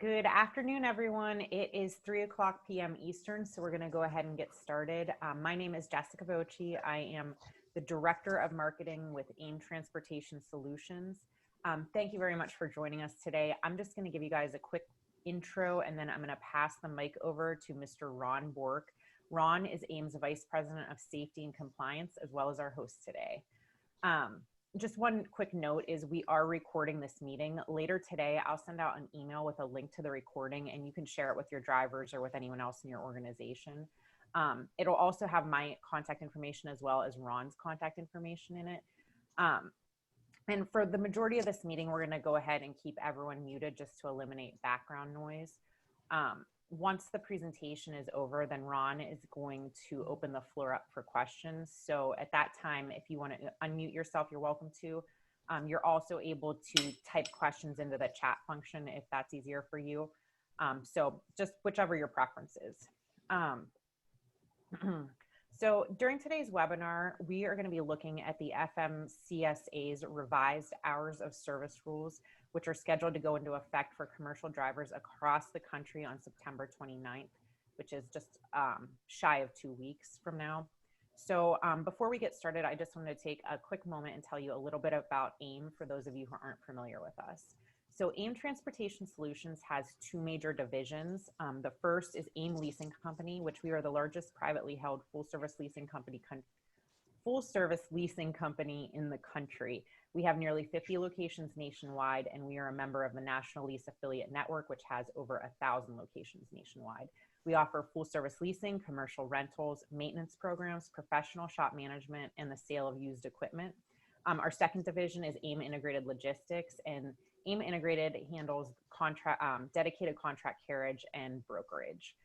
Good afternoon, everyone. It is 3:00 p.m. Eastern, so we're going to go ahead and get started. My name is Jessica Voci. I am the Director of Marketing with AIM Transportation Solutions. Thank you very much for joining us today. I'm just going to give you guys a quick intro, and then I'm going to pass the mic over to Mr. Ron Bourque. Ron is AIM's Vice President of Safety and Compliance, as well as our host today. Just one quick note is we are recording this meeting. Later today, I'll send out an email with a link to the recording, and you can share it with your drivers or with anyone else in your organization. It'll also have my contact information as well as Ron's contact information in it. And for the majority of this meeting, we're going to go ahead and keep everyone muted just to eliminate background noise. Once the presentation is over, then Ron is going to open the floor up for questions. So at that time, if you want to unmute yourself, you're welcome to. You're also able to type questions into the chat function if that's easier for you. So just whichever your preference is. So during today's webinar, we are going to be looking at the FMCSA's revised hours of service rules, which are scheduled to go into effect for commercial drivers across the country on September 29th, which is just shy of 2 weeks from now. So before we get started, I just wanted to take a quick moment and tell you a little bit about AIM for those of you who aren't familiar with us. So AIM Transportation Solutions has two major divisions. The first is AIM Leasing Company, which we are the largest privately held full-service leasing company in the country. We have nearly 50 locations nationwide, and we are a member of the National Lease Affiliate Network, which has over 1,000 locations nationwide. We offer full-service leasing, commercial rentals, maintenance programs, professional shop management, and the sale of used equipment. Our second division is AIM Integrated Logistics, and AIM Integrated handles dedicated contract carriage and brokerage.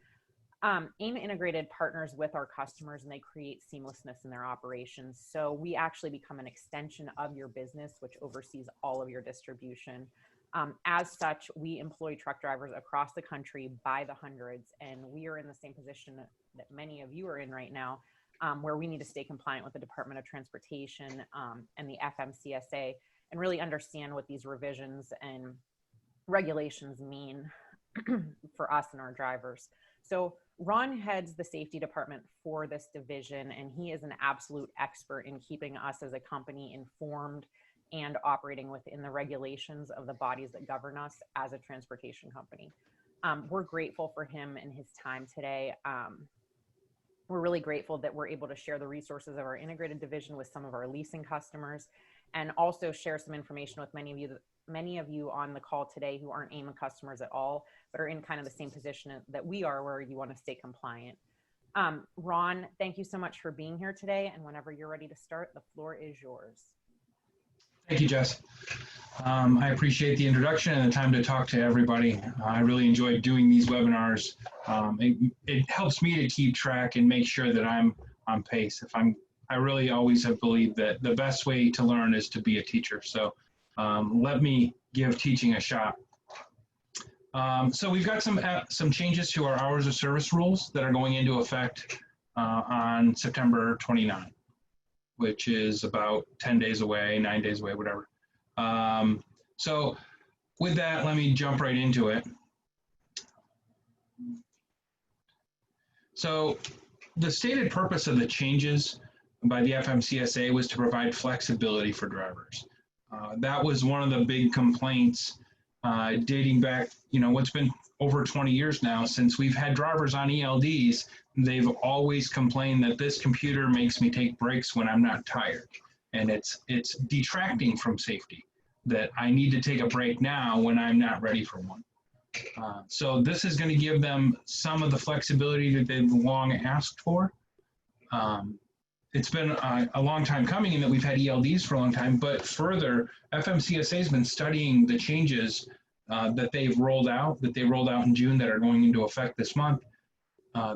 AIM Integrated partners with our customers, and they create seamlessness in their operations. So we actually become an extension of your business, which oversees all of your distribution. As such, we employ truck drivers across the country by the hundreds, and we are in the same position that many of you are in right now, where we need to stay compliant with the Department of Transportation and the FMCSA, and really understand what these revisions and regulations mean for us and our drivers. So Ron heads the safety department for this division, and he is an absolute expert in keeping us as a company informed and operating within the regulations of the bodies that govern us as a transportation company. We're grateful for him and his time today. We're really grateful that we're able to share the resources of our integrated division with some of our leasing customers, and also share some information with many of you on the call today who aren't AIM customers at all, but are in kind of the same position that we are, where you want to stay compliant. Ron, thank you so much for being here today, and whenever you're ready to start, the floor is yours. Thank you, Jess. I appreciate the introduction and the time to talk to everybody. I really enjoy doing these webinars. It helps me to keep track and make sure that I'm on pace. I really always have believed that the best way to learn is to be a teacher. So let me give teaching a shot. So we've got some changes to our hours of service rules that are going into effect on September 29th, which is about 10 days away, 9 days away, whatever. So with that, let me jump right into it. So the stated purpose of the changes by the FMCSA was to provide flexibility for drivers. That was one of the big complaints dating back, what's been over 20 years now since we've had drivers on ELDs. They've always complained that this computer makes me take breaks when I'm not tired, and it's detracting from safety, that I need to take a break now when I'm not ready for one. So this is going to give them some of the flexibility that they've long asked for. It's been a long time coming in that we've had ELDs for a long time, but further, FMCSA has been studying the changes that they rolled out in June that are going into effect this month.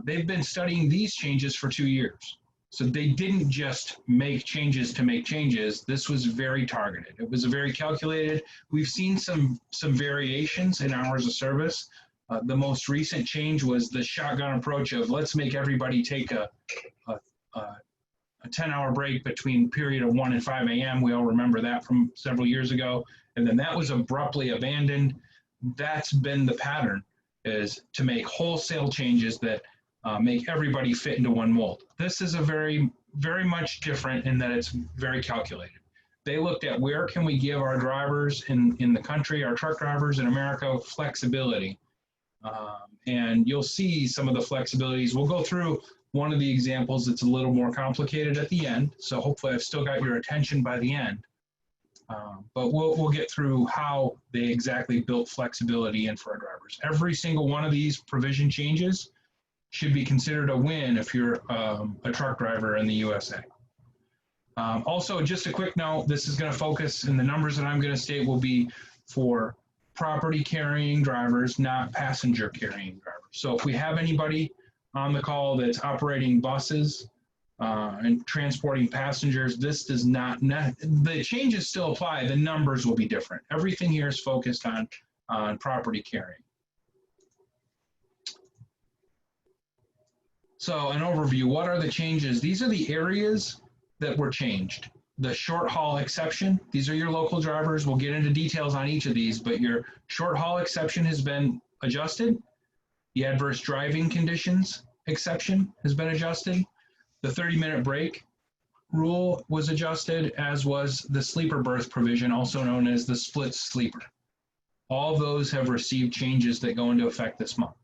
They've been studying these changes for 2 years. So they didn't just make changes to make changes. This was very targeted. It was very calculated. We've seen some variations in hours of service. The most recent change was the shotgun approach of let's make everybody take a 10-hour break between period of 1 and 5 a.m. We all remember that from several years ago. And then that was abruptly abandoned. that's been the pattern, is to make wholesale changes that make everybody fit into one mold. This is a very much different in that it's very calculated. They looked at where can we give our drivers in the country, our truck drivers in America, flexibility. And you'll see some of the flexibilities. We'll go through one of the examples that's a little more complicated at the end. So hopefully I've still got your attention by the end. But we'll get through how they exactly built flexibility in for our drivers. Every single one of these provision changes should be considered a win if you're a truck driver in the USA. Also, just a quick note, this is going to focus, and the numbers that I'm going to state will be for property carrying drivers, not passenger carrying drivers. So if we have anybody on the call that's operating buses and transporting passengers, this does not, the changes still apply, the numbers will be different. Everything here is focused on property carrying. So an overview, what are the changes? These are the areas that were changed. The short haul exception, these are your local drivers. We'll get into details on each of these, but your short haul exception has been adjusted. The adverse driving conditions exception has been adjusted. The 30-minute break rule was adjusted, as was the sleeper berth provision, also known as the split sleeper. All of those have received changes that go into effect this month.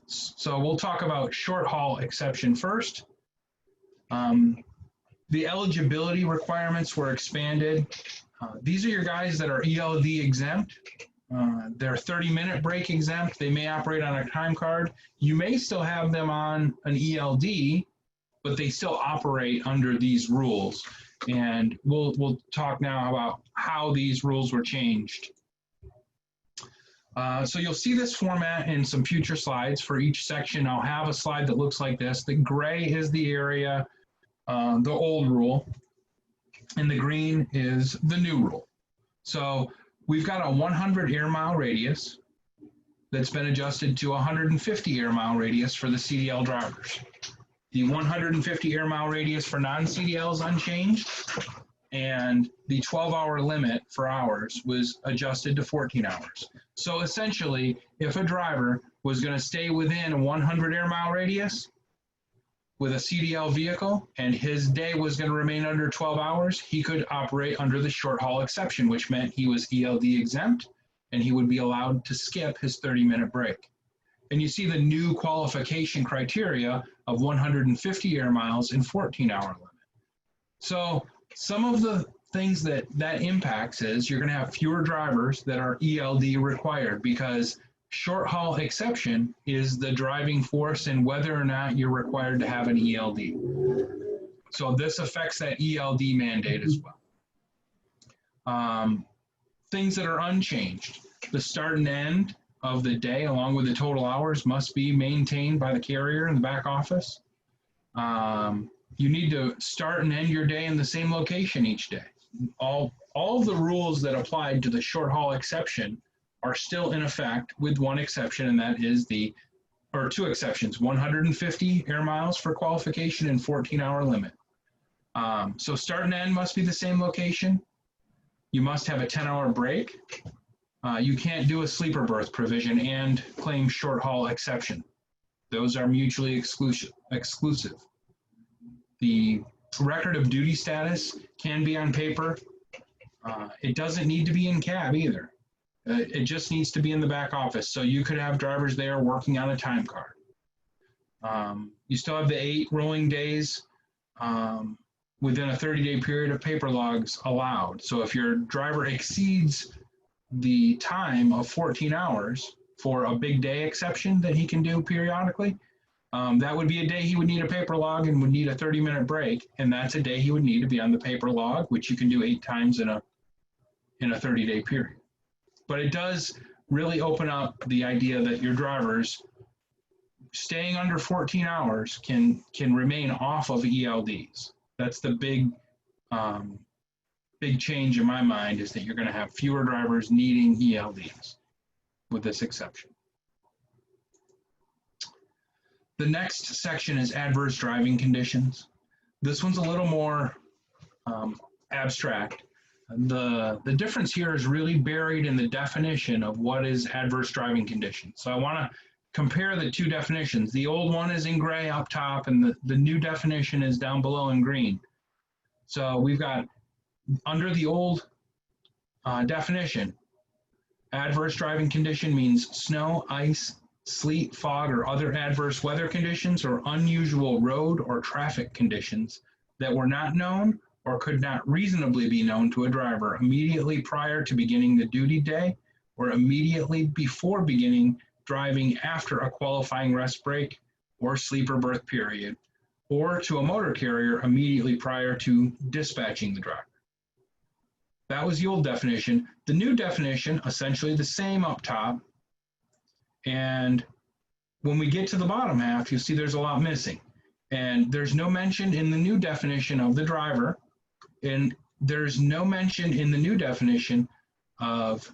So we'll talk about short haul exception first. The eligibility requirements were expanded. These are your guys that are ELD exempt. They're 30-minute break exempt. They may operate on a time card. You may still have them on an ELD, but they still operate under these rules. And we'll talk now about how these rules were changed. So you'll see this format in some future slides. For each section, I'll have a slide that looks like this. The gray is the area, the old rule, and the green is the new rule. So we've got a 100 air mile radius that's been adjusted to 150 air mile radius for the CDL drivers. The 150 air mile radius for non-CDL is unchanged, and the 12-hour limit for hours was adjusted to 14 hours. So essentially, if a driver was going to stay within a 100 air mile radius with a CDL vehicle and his day was going to remain under 12 hours, he could operate under the short haul exception, which meant he was ELD exempt and he would be allowed to skip his 30-minute break. And you see the new qualification criteria of 150 air miles and 14-hour limit. So some of the things that impacts is you're going to have fewer drivers that are ELD required, because short haul exception is the driving force in whether or not you're required to have an ELD. So this affects that ELD mandate as well. Things that are unchanged, the start and end of the day along with the total hours must be maintained by the carrier in the back office. You need to start and end your day in the same location each day. All of the rules that applied to the short haul exception are still in effect, with one exception, and that is two exceptions, 150 air miles for qualification and 14-hour limit. So start and end must be the same location. You must have a 10-hour break. You can't do a sleeper berth provision and claim short haul exception. Those are mutually exclusive. The record of duty status can be on paper. It doesn't need to be in cab either. It just needs to be in the back office. So you could have drivers there working on a time card. You still have the 8 rolling days within a 30-day period of paper logs allowed. So if your driver exceeds the time of 14 hours for a big day exception that he can do periodically, that would be a day he would need a paper log and would need a 30-minute break, and that's a day he would need to be on the paper log, which you can do 8 times in a 30-day period. But it does really open up the idea that your drivers staying under 14 hours can remain off of ELDs. That's the big change in my mind, is that you're going to have fewer drivers needing ELDs with this exception. The next section is adverse driving conditions. This one's a little more abstract. The difference here is really buried in the definition of what is adverse driving condition. So I want to compare the two definitions. The old one is in gray up top, and the new definition is down below in green. So we've got, under the old definition, adverse driving condition means snow, ice, sleet, fog, or other adverse weather conditions or unusual road or traffic conditions that were not known or could not reasonably be known to a driver immediately prior to beginning the duty day or immediately before beginning driving after a qualifying rest break or sleep or berth period, or to a motor carrier immediately prior to dispatching the driver. That was the old definition. The new definition, essentially the same up top, and when we get to the bottom half, you'll see there's a lot missing. And there's no mention in the new definition of the driver, and there's no mention in the new definition of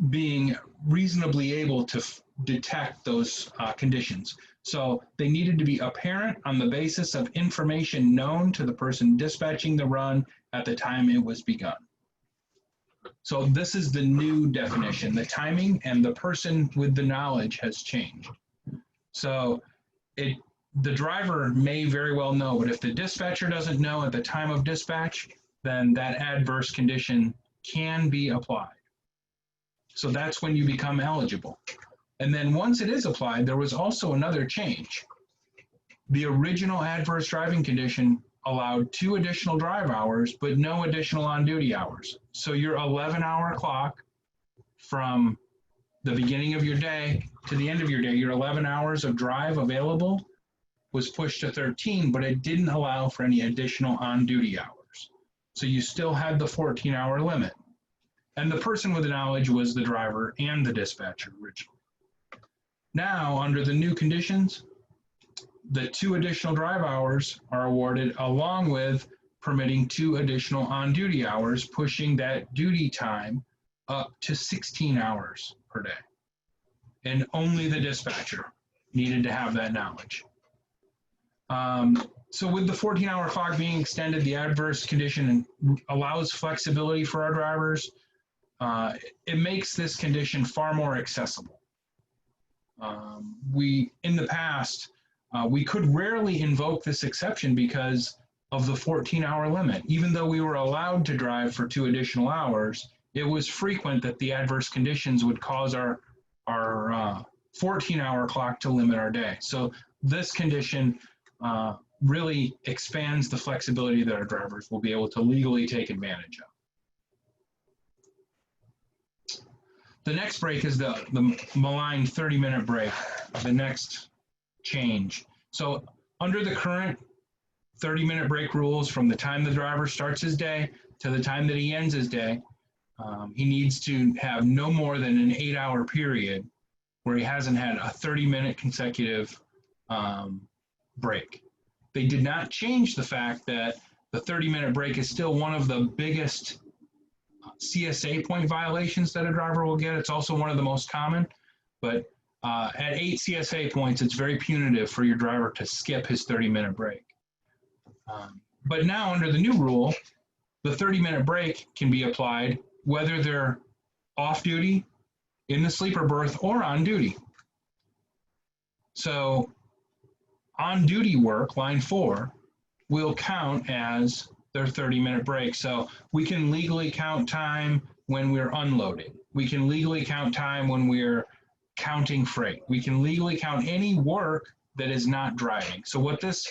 being reasonably able to detect those conditions. So they needed to be apparent on the basis of information known to the person dispatching the run at the time it was begun. So this is the new definition. The timing and the person with the knowledge has changed. So the driver may very well know, but if the dispatcher doesn't know at the time of dispatch, then that adverse condition can be applied. So that's when you become eligible. And then once it is applied, there was also another change. The original adverse driving condition allowed 2 additional drive hours, but no additional on-duty hours. So your 11-hour clock from the beginning of your day to the end of your day, your 11 hours of drive available was pushed to 13, but it didn't allow for any additional on-duty hours. So you still had the 14-hour limit. And the person with the knowledge was the driver and the dispatcher originally. Now, under the new conditions, the 2 additional drive hours are awarded along with permitting 2 additional on-duty hours, pushing that duty time up to 16 hours per day. And only the dispatcher needed to have that knowledge. So with the 14-hour clock being extended, the adverse condition allows flexibility for our drivers. It makes this condition far more accessible. In the past, we could rarely invoke this exception because of the 14-hour limit. Even though we were allowed to drive for 2 additional hours, it was frequent that the adverse conditions would cause our 14-hour clock to limit our day. So this condition really expands the flexibility that our drivers will be able to legally take advantage of. The next break is the maligned 30-minute break, the next change. So under the current 30-minute break rules, from the time the driver starts his day to the time that he ends his day, he needs to have no more than an 8-hour period where he hasn't had a 30-minute consecutive break. They did not change the fact that the 30-minute break is still one of the biggest CSA point violations that a driver will get. It's also one of the most common, but at 8 CSA points, it's very punitive for your driver to skip his 30-minute break. But now under the new rule, the 30-minute break can be applied whether they're off duty, in the sleeper berth, or on duty. So on duty work, line 4, will count as their 30-minute break. So we can legally count time when we're unloading. We can legally count time when we're counting freight. We can legally count any work that is not driving. So what this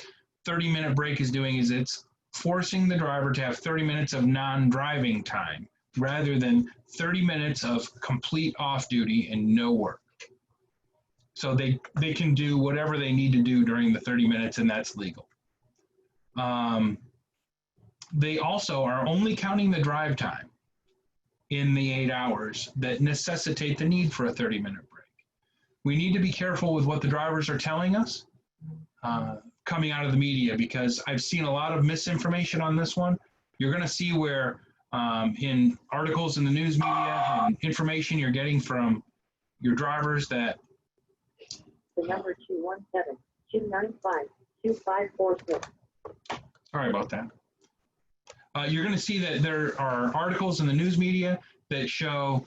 30-minute break is doing is it's forcing the driver to have 30 minutes of non-driving time rather than 30 minutes of complete off-duty and no work. So they can do whatever they need to do during the 30 minutes, and that's legal. They also are only counting the drive time in the 8 hours that necessitate the need for a 30-minute break. We need to be careful with what the drivers are telling us coming out of the media, because I've seen a lot of misinformation on this one. You're going to see where in articles in the news media and information you're getting from your drivers that the number 217-295-2546. Sorry about that. You're going to see that there are articles in the news media that show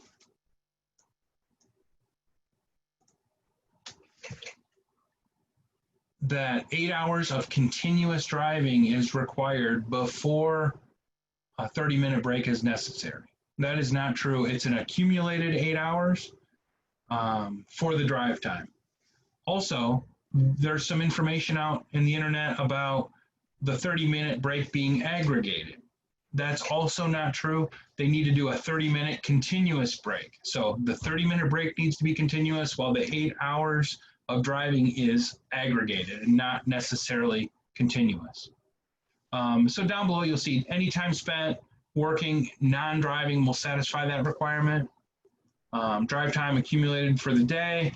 that 8 hours of continuous driving is required before a 30-minute break is necessary. That is not true. It's an accumulated 8 hours for the drive time. Also, there's some information out in the internet about the 30-minute break being aggregated. That's also not true. They need to do a 30-minute continuous break. So the 30-minute break needs to be continuous while the 8 hours of driving is aggregated and not necessarily continuous. So down below, you'll see any time spent working non-driving will satisfy that requirement. Drive time accumulated for the day,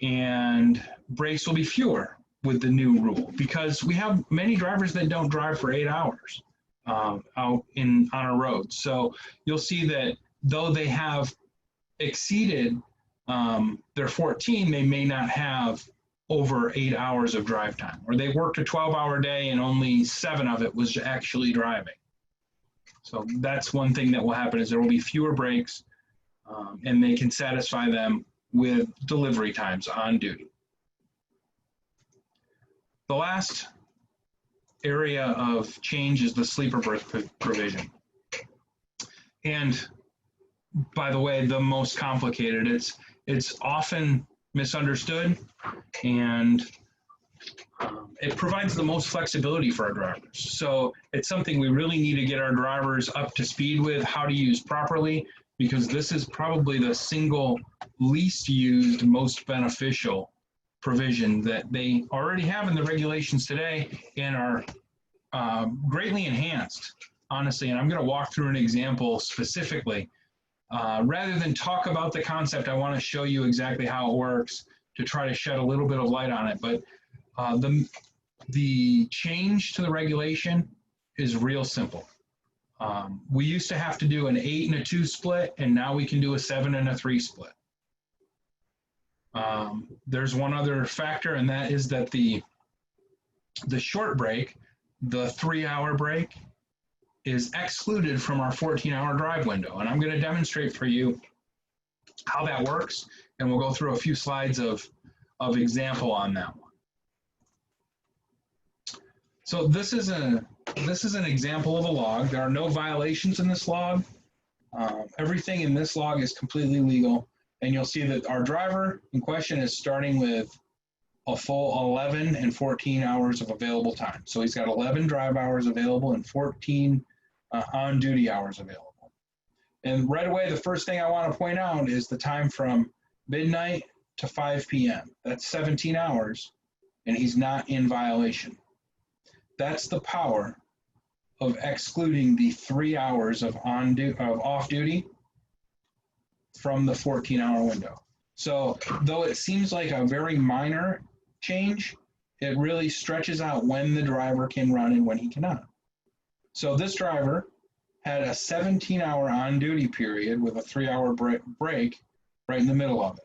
and breaks will be fewer with the new rule because we have many drivers that don't drive for 8 hours out on a road. So you'll see that though they have exceeded their 14, they may not have over 8 hours of drive time, or they worked a 12-hour day and only 7 of it was actually driving. So that's one thing that will happen is there will be fewer breaks, and they can satisfy them with delivery times on duty. The last area of change is the sleeper berth provision. And by the way, the most complicated. It's often misunderstood, and it provides the most flexibility for our drivers. So it's something we really need to get our drivers up to speed with how to use properly, because this is probably the single least used, most beneficial provision that they already have in the regulations today and are greatly enhanced, honestly. And I'm going to walk through an example specifically. Rather than talk about the concept, I want to show you exactly how it works to try to shed a little bit of light on it. But the change to the regulation is real simple. We used to have to do an 8 and a 2 split, and now we can do a 7 and a 3 split. There's one other factor, and that is that the short break, the 3-hour break, is excluded from our 14-hour drive window. And I'm going to demonstrate for you how that works, and we'll go through a few slides of example on that one. So this is an example of a log. There are no violations in this log. Everything in this log is completely legal. And you'll see that our driver in question is starting with a full 11 and 14 hours of available time. So he's got 11 drive hours available and 14 on-duty hours available. And right away, the first thing I want to point out is the time from midnight to 5 p.m. That's 17 hours, and he's not in violation. That's the power of excluding the 3 hours of off-duty from the 14-hour window. So though it seems like a very minor change, it really stretches out when the driver can run and when he cannot. So this driver had a 17-hour on-duty period with a 3-hour break right in the middle of it.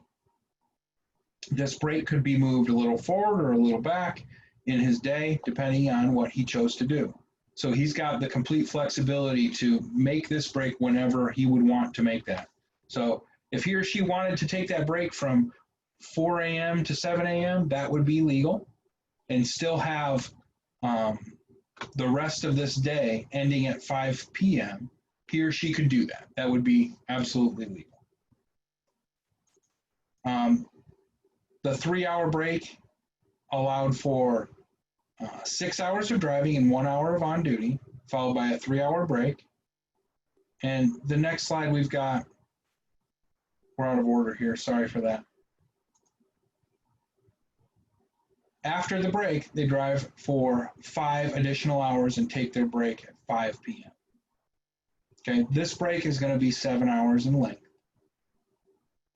This break could be moved a little forward or a little back in his day, depending on what he chose to do. So he's got the complete flexibility to make this break whenever he would want to make that. So if he or she wanted to take that break from 4 a.m. to 7 a.m., that would be legal, and still have the rest of this day ending at 5 p.m., he or she could do that. That would be absolutely legal. The 3-hour break allowed for 6 hours of driving and 1 hour of on duty, followed by a 3-hour break. And the next slide we've got, we're out of order here, sorry for that. After the break, they drive for 5 additional hours and take their break at 5 p.m. Okay, this break is going to be 7 hours in length.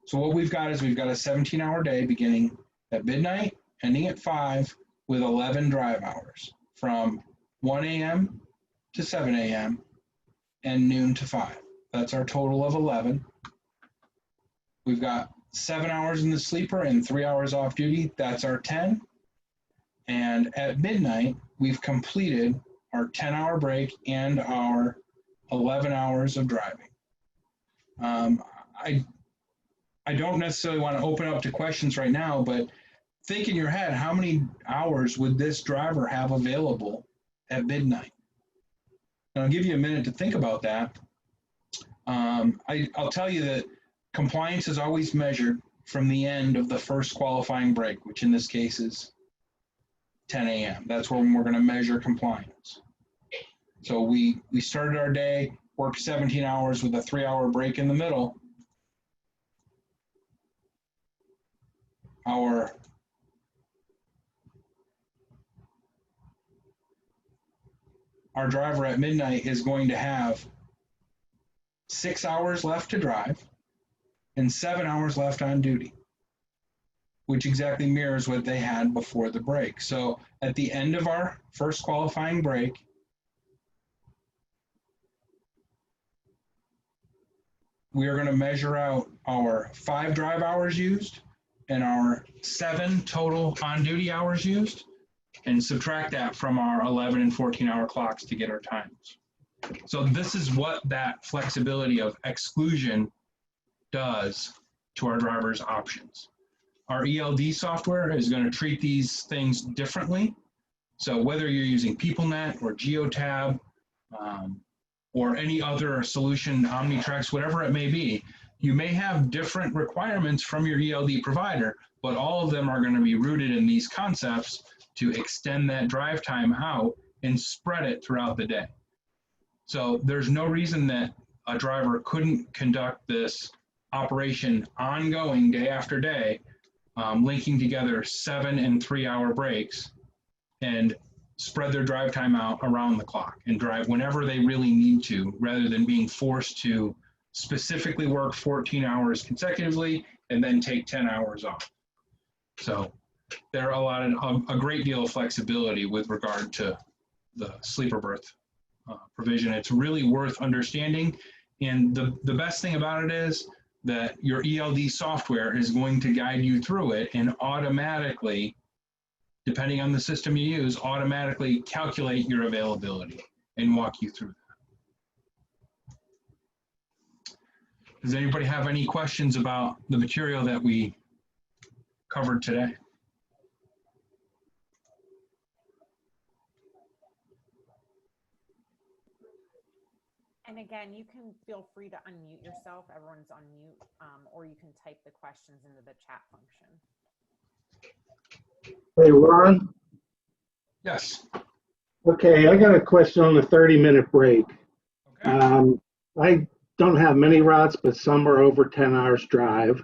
So what we've got is we've got a 17-hour day beginning at midnight, ending at 5, with 11 drive hours from 1 a.m. to 7 a.m. and noon to 5. That's our total of 11. We've got 7 hours in the sleeper and 3 hours off duty. That's our 10. And at midnight, we've completed our 10-hour break and our 11 hours of driving. I don't necessarily want to open up to questions right now, but think in your head, how many hours would this driver have available at midnight? And I'll give you a minute to think about that. I'll tell you that compliance is always measured from the end of the first qualifying break, which in this case is 10 a.m. That's when we're going to measure compliance. So we started our day, worked 17 hours with a 3-hour break in the middle. Our driver at midnight is going to have 6 hours left to drive and 7 hours left on duty, which exactly mirrors what they had before the break. So at the end of our first qualifying break, we are going to measure out our 5 drive hours used and our 7 total on-duty hours used, and subtract that from our 11 and 14-hour clocks to get our times. So this is what that flexibility of exclusion does to our driver's options. Our ELD software is going to treat these things differently. So whether you're using PeopleNet or GeoTab or any other solution, Omnitrix, whatever it may be, you may have different requirements from your ELD provider, but all of them are going to be rooted in these concepts to extend that drive time out and spread it throughout the day. So there's no reason that a driver couldn't conduct this operation ongoing day after day, linking together 7 and 3-hour breaks and spread their drive time out around the clock and drive whenever they really need to, rather than being forced to specifically work 14 hours consecutively and then take 10 hours off. So there are a great deal of flexibility with regard to the sleeper berth provision. It's really worth understanding. And the best thing about it is that your ELD software is going to guide you through it and automatically, depending on the system you use, automatically calculate your availability and walk you through that. Does anybody have any questions about the material that we covered today? And again, you can feel free to unmute yourself. Everyone's on mute, or you can type the questions into the chat function. Hey, Ron. Yes. Okay, I got a question on the 30-minute break. Okay. I don't have many routes, but some are over 10 hours drive.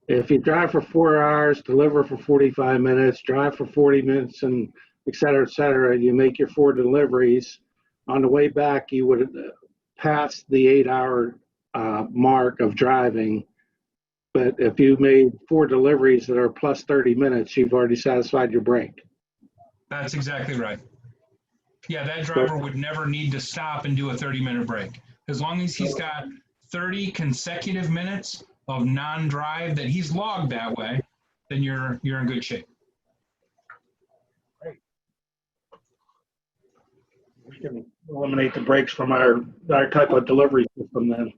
If you drive for 4 hours, deliver for 45 minutes, drive for 40 minutes, and et cetera, you make your 4 deliveries. On the way back, you would pass the 8-hour mark of driving. But if you made 4 deliveries that are plus 30 minutes, you've already satisfied your break. That's exactly right. Yeah, that driver would never need to stop and do a 30-minute break. As long as he's got 30 consecutive minutes of non-drive that he's logged that way, then you're in good shape. Great. We can eliminate the breaks from our type of delivery system then.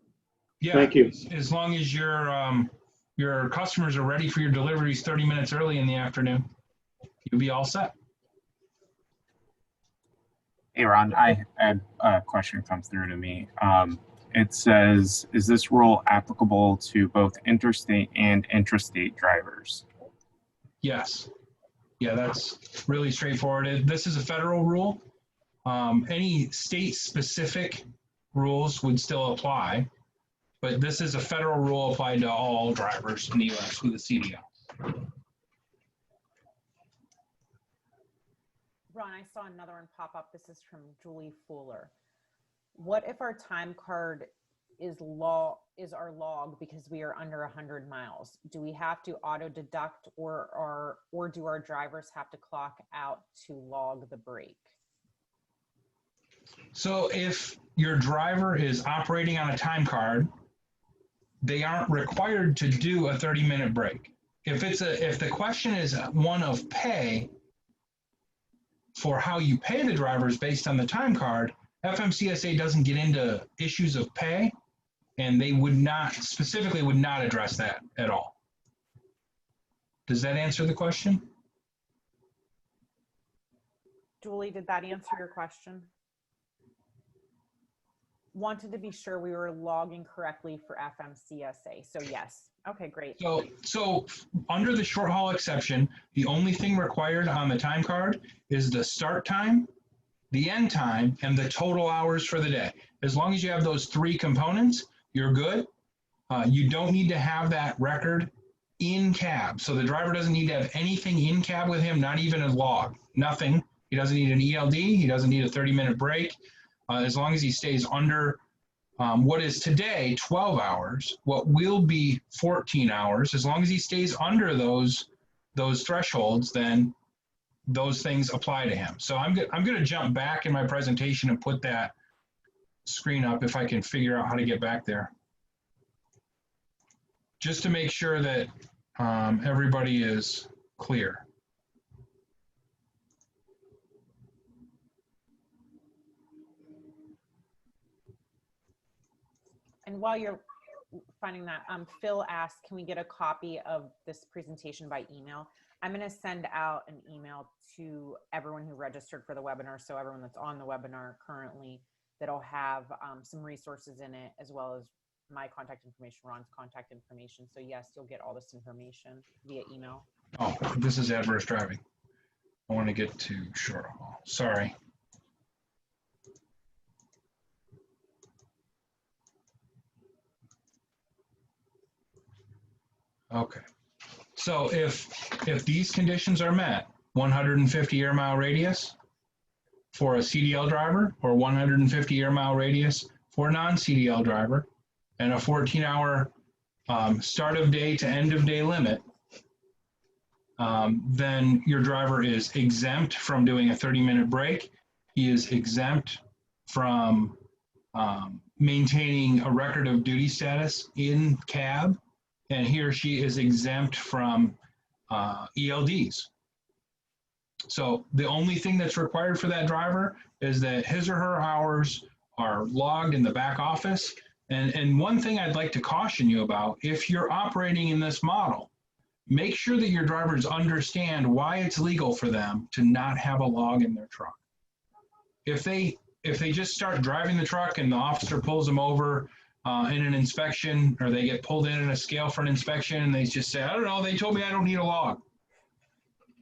Yeah, thank you. As long as your customers are ready for your deliveries 30 minutes early in the afternoon, you'll be all set. Hey, Ron, I had a question come through to me. It says, is this rule applicable to both interstate and intrastate drivers? Yes. Yeah, that's really straightforward. This is a federal rule. Any state-specific rules would still apply, but this is a federal rule applied to all drivers in the U.S. with a CDL. Ron, I saw another one pop up. This is from Julie Fuller. What if our time card is our log because we are under 100 miles? Do we have to auto deduct or do our drivers have to clock out to log the break? So if your driver is operating on a time card, they aren't required to do a 30-minute break. If the question is one of pay, for how you pay the drivers based on the time card, FMCSA doesn't get into issues of pay, and they would not, specifically would not address that at all. Does that answer the question? Julie, did that answer your question? Wanted to be sure we were logging correctly for FMCSA. So yes. Okay, great. So under the short haul exception, the only thing required on the time card is the start time, the end time, and the total hours for the day. As long as you have those three components, you're good. You don't need to have that record in cab. So the driver doesn't need to have anything in cab with him, not even a log, nothing. He doesn't need an ELD. He doesn't need a 30-minute break. As long as he stays under what is today 12 hours, what will be 14 hours, as long as he stays under those thresholds, then those things apply to him. So I'm going to jump back in my presentation and put that screen up if I can figure out how to get back there. Just to make sure that everybody is clear. And while you're finding that, Phil asked, can we get a copy of this presentation by email? I'm going to send out an email to everyone who registered for the webinar. So everyone that's on the webinar currently, that'll have some resources in it, as well as my contact information, Ron's contact information. So yes, you'll get all this information via email. Oh, this is adverse driving. I want to get to short haul. Sorry. Okay. So if these conditions are met, 150 air mile radius for a CDL driver, or 150 air mile radius for a non-CDL driver, and a 14-hour start of day to end of day limit, then your driver is exempt from doing a 30-minute break. He is exempt from maintaining a record of duty status in cab, and he or she is exempt from ELDs. So the only thing that's required for that driver is that his or her hours are logged in the back office. And one thing I'd like to caution you about, if you're operating in this model, make sure that your drivers understand why it's legal for them to not have a log in their truck. If they just start driving the truck and the officer pulls them over in an inspection, or they get pulled in a scale for an inspection and they just say, I don't know, they told me I don't need a log.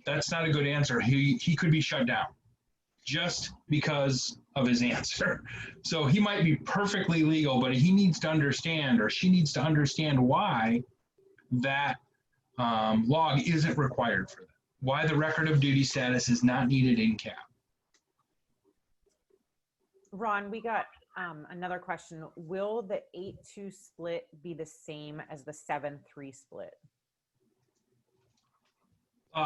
That's not a good answer. He could be shut down just because of his answer. So he might be perfectly legal, but he needs to understand, or she needs to understand, why that log isn't required for them, why the record of duty status is not needed in cab. Ron, we got another question. Will the 8-2 split be the same as the 7-3 split?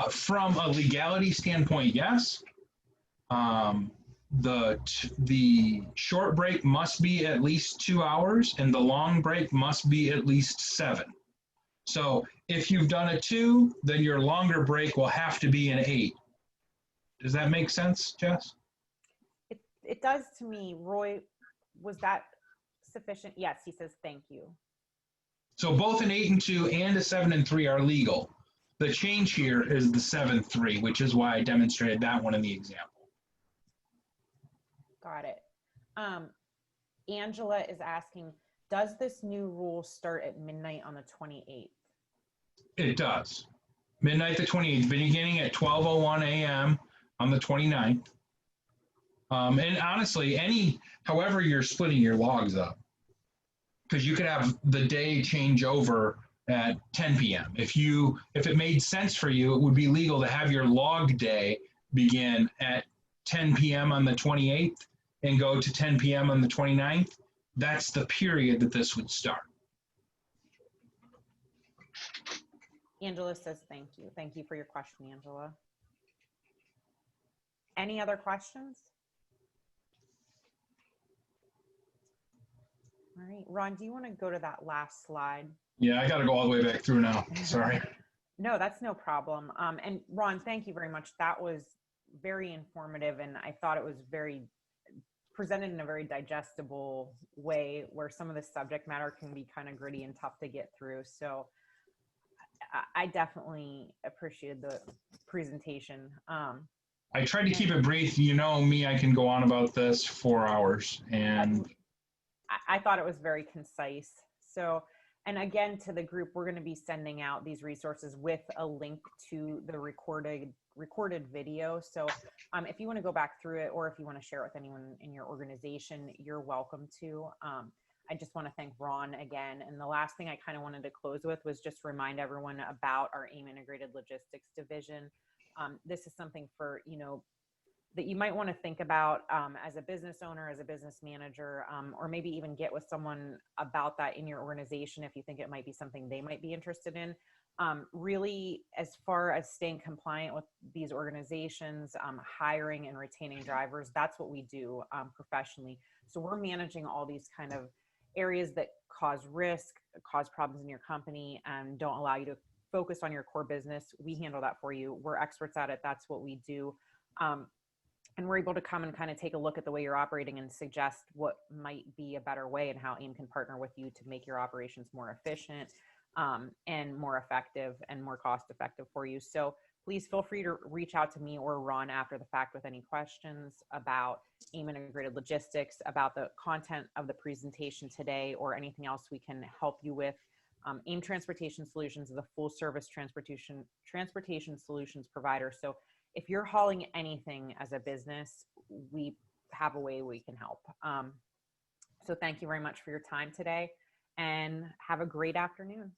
From a legality standpoint, yes. The short break must be at least 2 hours, and the long break must be at least 7. So if you've done a 2, then your longer break will have to be an 8. Does that make sense, Jess? It does to me. Roy, was that sufficient? Yes, he says thank you. So both an 8 and 2 and a 7 and 3 are legal. The change here is the 7-3, which is why I demonstrated that one in the example. Got it. Angela is asking, does this new rule start at midnight on the 28th? It does. Midnight the 28th, beginning at 12:01 a.m. on the 29th. And honestly, however you're splitting your logs up, because you could have the day change over at 10 p.m. If it made sense for you, it would be legal to have your log day begin at 10 p.m. on the 28th and go to 10 p.m. on the 29th. That's the period that this would start. Angela says thank you. Thank you for your question, Angela. Any other questions? All right, Ron, do you want to go to that last slide? Yeah, I got to go all the way back through now. Sorry. No, that's no problem. And Ron, thank you very much. That was very informative, and I thought it was presented in a very digestible way, where some of the subject matter can be kind of gritty and tough to get through. So I definitely appreciated the presentation. I tried to keep it brief. You know me, I can go on about this 4 hours, and I thought it was very concise. So, and again, to the group, we're going to be sending out these resources with a link to the recorded video. So if you want to go back through it, or if you want to share it with anyone in your organization, you're welcome to. I just want to thank Ron again. And the last thing I kind of wanted to close with was just remind everyone about our AIM Integrated Logistics Division. This is something for, that you might want to think about as a business owner, as a business manager, or maybe even get with someone about that in your organization if you think it might be something they might be interested in. Really, as far as staying compliant with these organizations, hiring and retaining drivers, that's what we do professionally. So we're managing all these kind of areas that cause risk, cause problems in your company, and don't allow you to focus on your core business. We handle that for you. We're experts at it. That's what we do. And we're able to come and kind of take a look at the way you're operating and suggest what might be a better way and how AIM can partner with you to make your operations more efficient and more effective and more cost effective for you. So please feel free to reach out to me or Ron after the fact with any questions about AIM Integrated Logistics, about the content of the presentation today, or anything else we can help you with. AIM Transportation Solutions is a full service transportation solutions provider. So if you're hauling anything as a business, we have a way we can help. So thank you very much for your time today, and have a great afternoon.